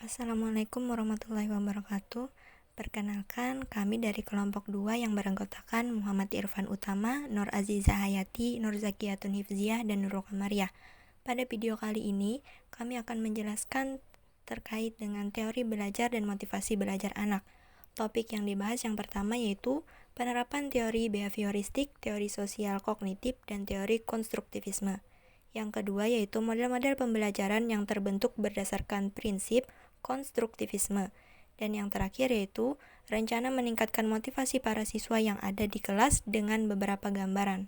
Assalamualaikum warahmatullahi wabarakatuh. Perkenalkan, kami dari kelompok 2 yang beranggotakan Muhammad Irfan Utama, Nur Azizah Hayati, Nur Zakiyatun Hifziah, dan Nurul Kamariah. Pada video kali ini, kami akan menjelaskan terkait dengan teori belajar dan motivasi belajar anak. Topik yang dibahas yang pertama yaitu penerapan teori behavioristik, teori sosial kognitif, dan teori konstruktivisme. Yang kedua yaitu model-model pembelajaran yang terbentuk berdasarkan prinsip konstruktivisme. Dan yang terakhir yaitu rencana meningkatkan motivasi para siswa yang ada di kelas dengan beberapa gambaran.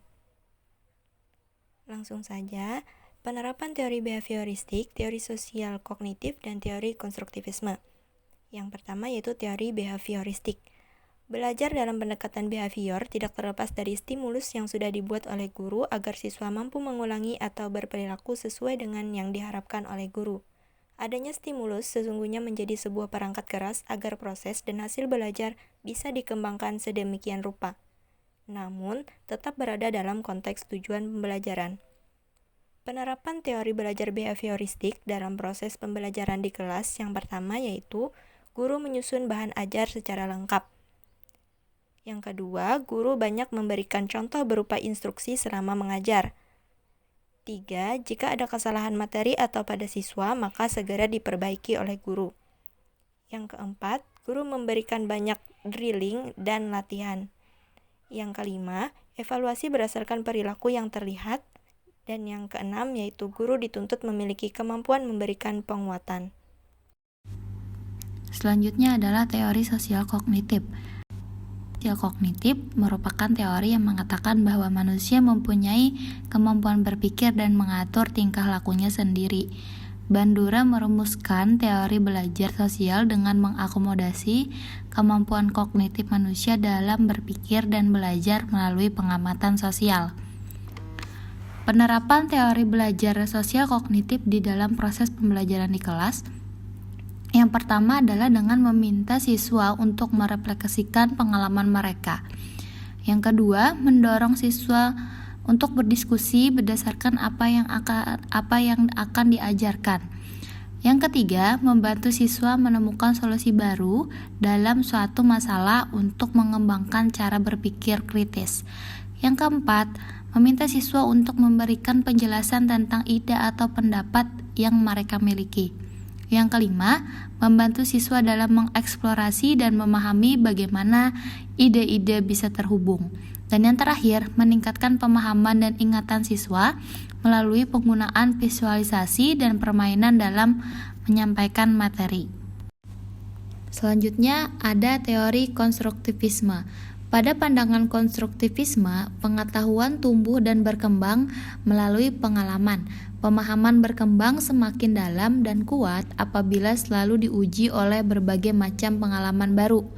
Langsung saja, penerapan teori behavioristik, teori sosial kognitif, dan teori konstruktivisme. Yang pertama yaitu teori behavioristik. Belajar dalam pendekatan behavior tidak terlepas dari stimulus yang sudah dibuat oleh guru agar siswa mampu mengulangi atau berperilaku sesuai dengan yang diharapkan oleh guru. Adanya stimulus sesungguhnya menjadi sebuah perangkat keras agar proses dan hasil belajar bisa dikembangkan sedemikian rupa. Namun, tetap berada dalam konteks tujuan pembelajaran. Penerapan teori belajar behavioristik dalam proses pembelajaran di kelas yang pertama yaitu guru menyusun bahan ajar secara lengkap. Yang kedua, guru banyak memberikan contoh berupa instruksi selama mengajar. 3. Jika ada kesalahan materi atau pada siswa, maka segera diperbaiki oleh guru. Yang keempat, guru memberikan banyak drilling dan latihan. Yang kelima, evaluasi berdasarkan perilaku yang terlihat. Dan yang keenam, yaitu guru dituntut memiliki kemampuan memberikan penguatan. Selanjutnya adalah teori sosial kognitif. Sosial kognitif merupakan teori yang mengatakan bahwa manusia mempunyai kemampuan berpikir dan mengatur tingkah lakunya sendiri. Bandura merumuskan teori belajar sosial dengan mengakomodasi kemampuan kognitif manusia dalam berpikir dan belajar melalui pengamatan sosial. Penerapan teori belajar sosial kognitif di dalam proses pembelajaran di kelas. Yang pertama adalah dengan meminta siswa untuk merefleksikan pengalaman mereka. Yang kedua, mendorong siswa untuk berdiskusi berdasarkan apa yang akan diajarkan. Yang ketiga, membantu siswa menemukan solusi baru dalam suatu masalah untuk mengembangkan cara berpikir kritis. Yang keempat, meminta siswa untuk memberikan penjelasan tentang ide atau pendapat yang mereka miliki. Yang kelima, membantu siswa dalam mengeksplorasi dan memahami bagaimana ide-ide bisa terhubung. Dan yang terakhir, meningkatkan pemahaman dan ingatan siswa melalui penggunaan visualisasi dan permainan dalam menyampaikan materi. Selanjutnya ada teori konstruktivisme. Pada pandangan konstruktivisme, pengetahuan tumbuh dan berkembang melalui pengalaman. Pemahaman berkembang semakin dalam dan kuat apabila selalu diuji oleh berbagai macam pengalaman baru.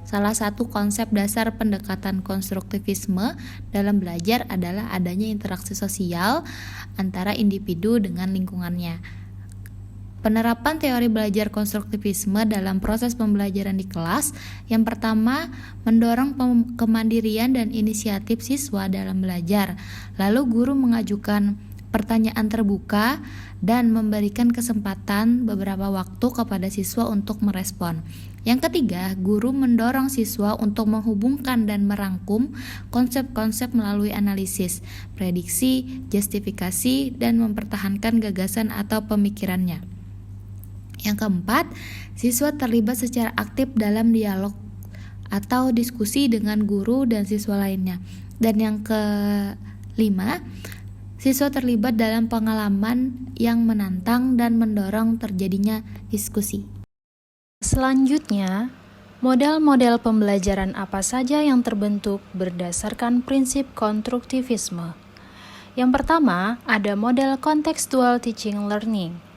Salah satu konsep dasar pendekatan konstruktivisme dalam belajar adalah adanya interaksi sosial antara individu dengan lingkungannya. Penerapan teori belajar konstruktivisme dalam proses pembelajaran di kelas. Yang pertama, mendorong kemandirian dan inisiatif siswa dalam belajar. Lalu guru mengajukan pertanyaan terbuka dan memberikan kesempatan beberapa waktu kepada siswa untuk merespon. Yang ketiga, guru mendorong siswa untuk menghubungkan dan merangkum konsep-konsep melalui analisis, prediksi, justifikasi, dan mempertahankan gagasan atau pemikirannya. Yang keempat, siswa terlibat secara aktif dalam dialog atau diskusi dengan guru dan siswa lainnya. Dan yang kelima, siswa terlibat dalam pengalaman yang menantang dan mendorong terjadinya diskusi. Selanjutnya, model-model pembelajaran apa saja yang terbentuk berdasarkan prinsip konstruktivisme. Yang pertama, ada model contextual teaching learning.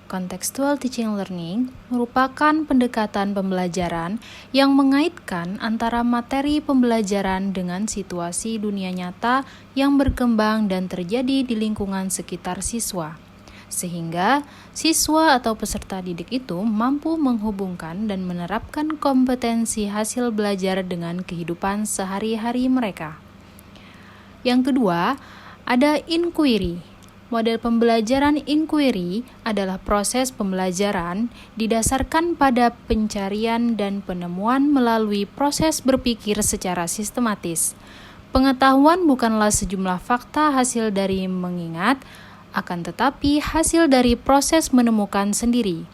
Contextual teaching learning merupakan pendekatan pembelajaran yang mengaitkan antara materi pembelajaran dengan situasi dunia nyata yang berkembang dan terjadi di lingkungan sekitar siswa, sehingga siswa atau peserta didik itu mampu menghubungkan dan menerapkan kompetensi hasil belajar dengan kehidupan sehari-hari mereka. Yang kedua, ada inquiry. Model pembelajaran inquiry adalah proses pembelajaran didasarkan pada pencarian dan penemuan melalui proses berpikir secara sistematis. Pengetahuan bukanlah sejumlah fakta hasil dari mengingat, akan tetapi hasil dari proses menemukan sendiri.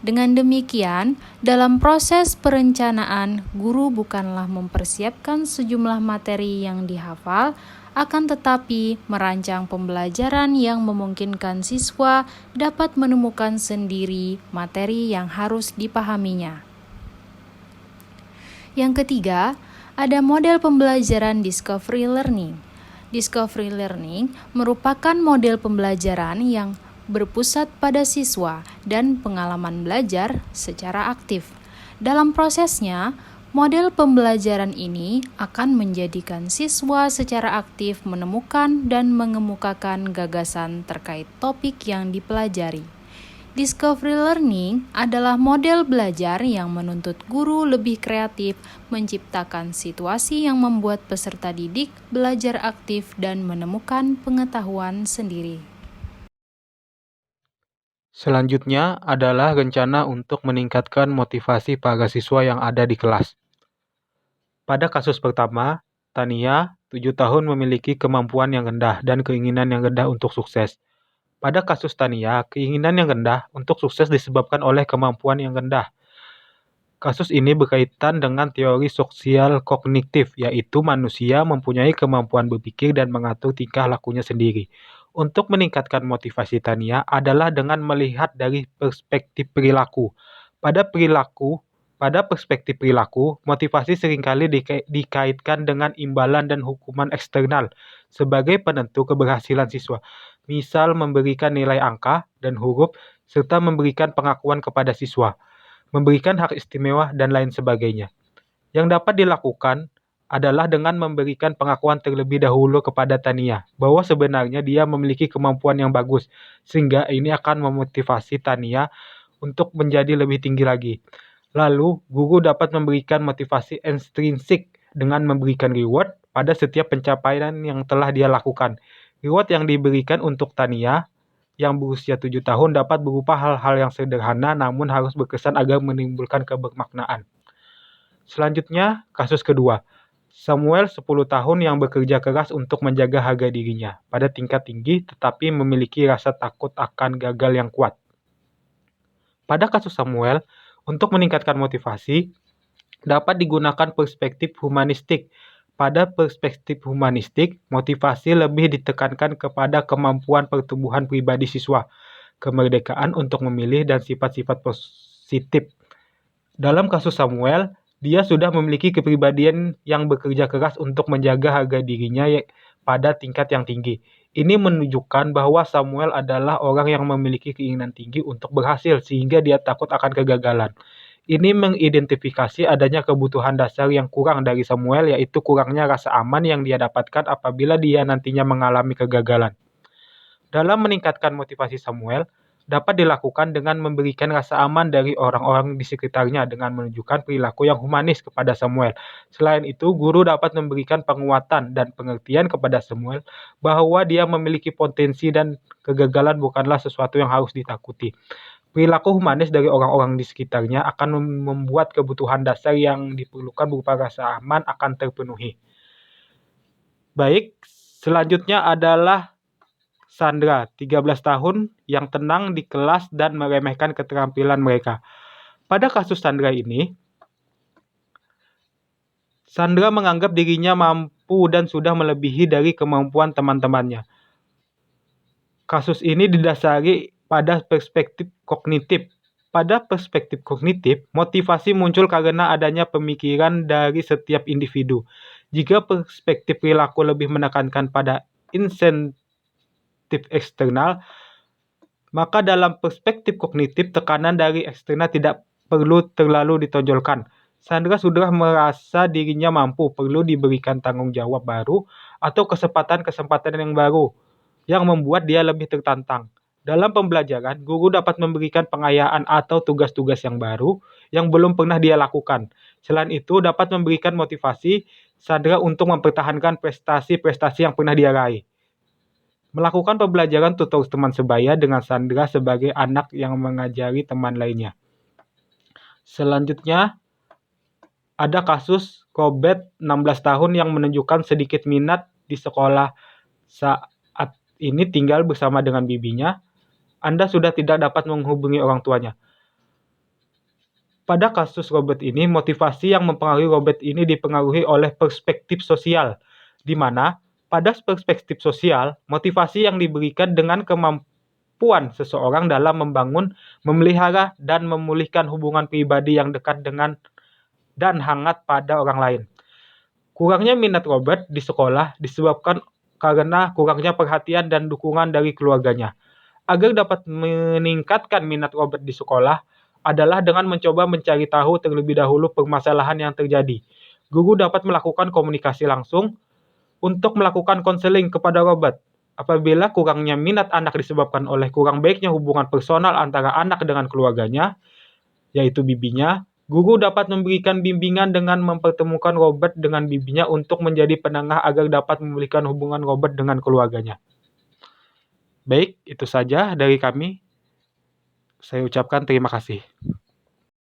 Dengan demikian, dalam proses perencanaan, guru bukanlah mempersiapkan sejumlah materi yang dihafal, akan tetapi merancang pembelajaran yang memungkinkan siswa dapat menemukan sendiri materi yang harus dipahaminya. Yang ketiga, ada model pembelajaran discovery learning. Discovery learning merupakan model pembelajaran yang berpusat pada siswa dan pengalaman belajar secara aktif. Dalam prosesnya, model pembelajaran ini akan menjadikan siswa secara aktif menemukan dan mengemukakan gagasan terkait topik yang dipelajari. Discovery learning adalah model belajar yang menuntut guru lebih kreatif, menciptakan situasi yang membuat peserta didik belajar aktif dan menemukan pengetahuan sendiri. Selanjutnya adalah rencana untuk meningkatkan motivasi para siswa yang ada di kelas. Pada kasus pertama, Tania, 7 tahun memiliki kemampuan yang rendah dan keinginan yang rendah untuk sukses. Pada kasus Tania, keinginan yang rendah untuk sukses disebabkan oleh kemampuan yang rendah. Kasus ini berkaitan dengan teori sosial kognitif, yaitu manusia mempunyai kemampuan berpikir dan mengatur tingkah lakunya sendiri. Untuk meningkatkan motivasi Tania adalah dengan melihat dari perspektif perilaku. Pada perspektif perilaku, motivasi seringkali dikaitkan dengan imbalan dan hukuman eksternal sebagai penentu keberhasilan siswa. Misal memberikan nilai angka dan huruf, serta memberikan pengakuan kepada siswa, memberikan hak istimewa, dan lain sebagainya. Yang dapat dilakukan adalah dengan memberikan pengakuan terlebih dahulu kepada Tania, bahwa sebenarnya dia memiliki kemampuan yang bagus, sehingga ini akan memotivasi Tania untuk menjadi lebih tinggi lagi. Lalu, guru dapat memberikan motivasi intrinsik dengan memberikan reward pada setiap pencapaian yang telah dia lakukan. Reward yang diberikan untuk Tania yang berusia 7 tahun dapat berupa hal-hal yang sederhana namun harus berkesan agar menimbulkan kebermaknaan. Selanjutnya, kasus kedua. Samuel 10 tahun yang bekerja keras untuk menjaga harga dirinya pada tingkat tinggi tetapi memiliki rasa takut akan gagal yang kuat. Pada kasus Samuel, untuk meningkatkan motivasi, dapat digunakan perspektif humanistik. Pada perspektif humanistik, motivasi lebih ditekankan kepada kemampuan pertumbuhan pribadi siswa, kemerdekaan untuk memilih, dan sifat-sifat positif. Dalam kasus Samuel, dia sudah memiliki kepribadian yang bekerja keras untuk menjaga harga dirinya pada tingkat yang tinggi. Ini menunjukkan bahwa Samuel adalah orang yang memiliki keinginan tinggi untuk berhasil sehingga dia takut akan kegagalan. Ini mengidentifikasi adanya kebutuhan dasar yang kurang dari Samuel, yaitu kurangnya rasa aman yang dia dapatkan apabila dia nantinya mengalami kegagalan. Dalam meningkatkan motivasi Samuel, dapat dilakukan dengan memberikan rasa aman dari orang-orang di sekitarnya dengan menunjukkan perilaku yang humanis kepada Samuel. Selain itu, guru dapat memberikan penguatan dan pengertian kepada Samuel bahwa dia memiliki potensi dan kegagalan bukanlah sesuatu yang harus ditakuti. Perilaku humanis dari orang-orang di sekitarnya akan membuat kebutuhan dasar yang diperlukan berupa rasa aman akan terpenuhi. Baik, selanjutnya adalah Sandra, 13 tahun, yang tenang di kelas dan meremehkan keterampilan mereka. Pada kasus Sandra ini, Sandra menganggap dirinya mampu dan sudah melebihi dari kemampuan teman-temannya. Kasus ini didasari pada perspektif kognitif. Pada perspektif kognitif, motivasi muncul karena adanya pemikiran dari setiap individu. Jika perspektif perilaku lebih menekankan pada insentif eksternal, maka dalam perspektif kognitif tekanan dari eksternal tidak perlu terlalu ditonjolkan. Sandra sudah merasa dirinya mampu, perlu diberikan tanggung jawab baru atau kesempatan-kesempatan yang baru yang membuat dia lebih tertantang. Dalam pembelajaran, guru dapat memberikan pengayaan atau tugas-tugas yang baru yang belum pernah dia lakukan. Selain itu, dapat memberikan motivasi Sandra untuk mempertahankan prestasi-prestasi yang pernah dia raih. Melakukan pembelajaran tutor teman sebaya dengan Sandra sebagai anak yang mengajari teman lainnya. Selanjutnya, ada kasus Robert 16 tahun yang menunjukkan sedikit minat di sekolah saat ini tinggal bersama dengan bibinya. Anda sudah tidak dapat menghubungi orang tuanya. Pada kasus Robert ini, motivasi yang mempengaruhi Robert ini dipengaruhi oleh perspektif sosial, di mana pada perspektif sosial, motivasi yang diberikan dengan kemampuan seseorang dalam membangun, memelihara, dan memulihkan hubungan pribadi yang dekat dengan dan hangat pada orang lain. Kurangnya minat Robert di sekolah disebabkan karena kurangnya perhatian dan dukungan dari keluarganya. Agar dapat meningkatkan minat Robert di sekolah adalah dengan mencoba mencari tahu terlebih dahulu permasalahan yang terjadi. Guru dapat melakukan komunikasi langsung untuk melakukan konseling kepada Robert. Apabila kurangnya minat anak disebabkan oleh kurang baiknya hubungan personal antara anak dengan keluarganya, yaitu bibinya, guru dapat memberikan bimbingan dengan mempertemukan Robert dengan bibinya untuk menjadi penengah agar dapat memulihkan hubungan Robert dengan keluarganya. Baik, itu saja dari kami. Saya ucapkan terima kasih.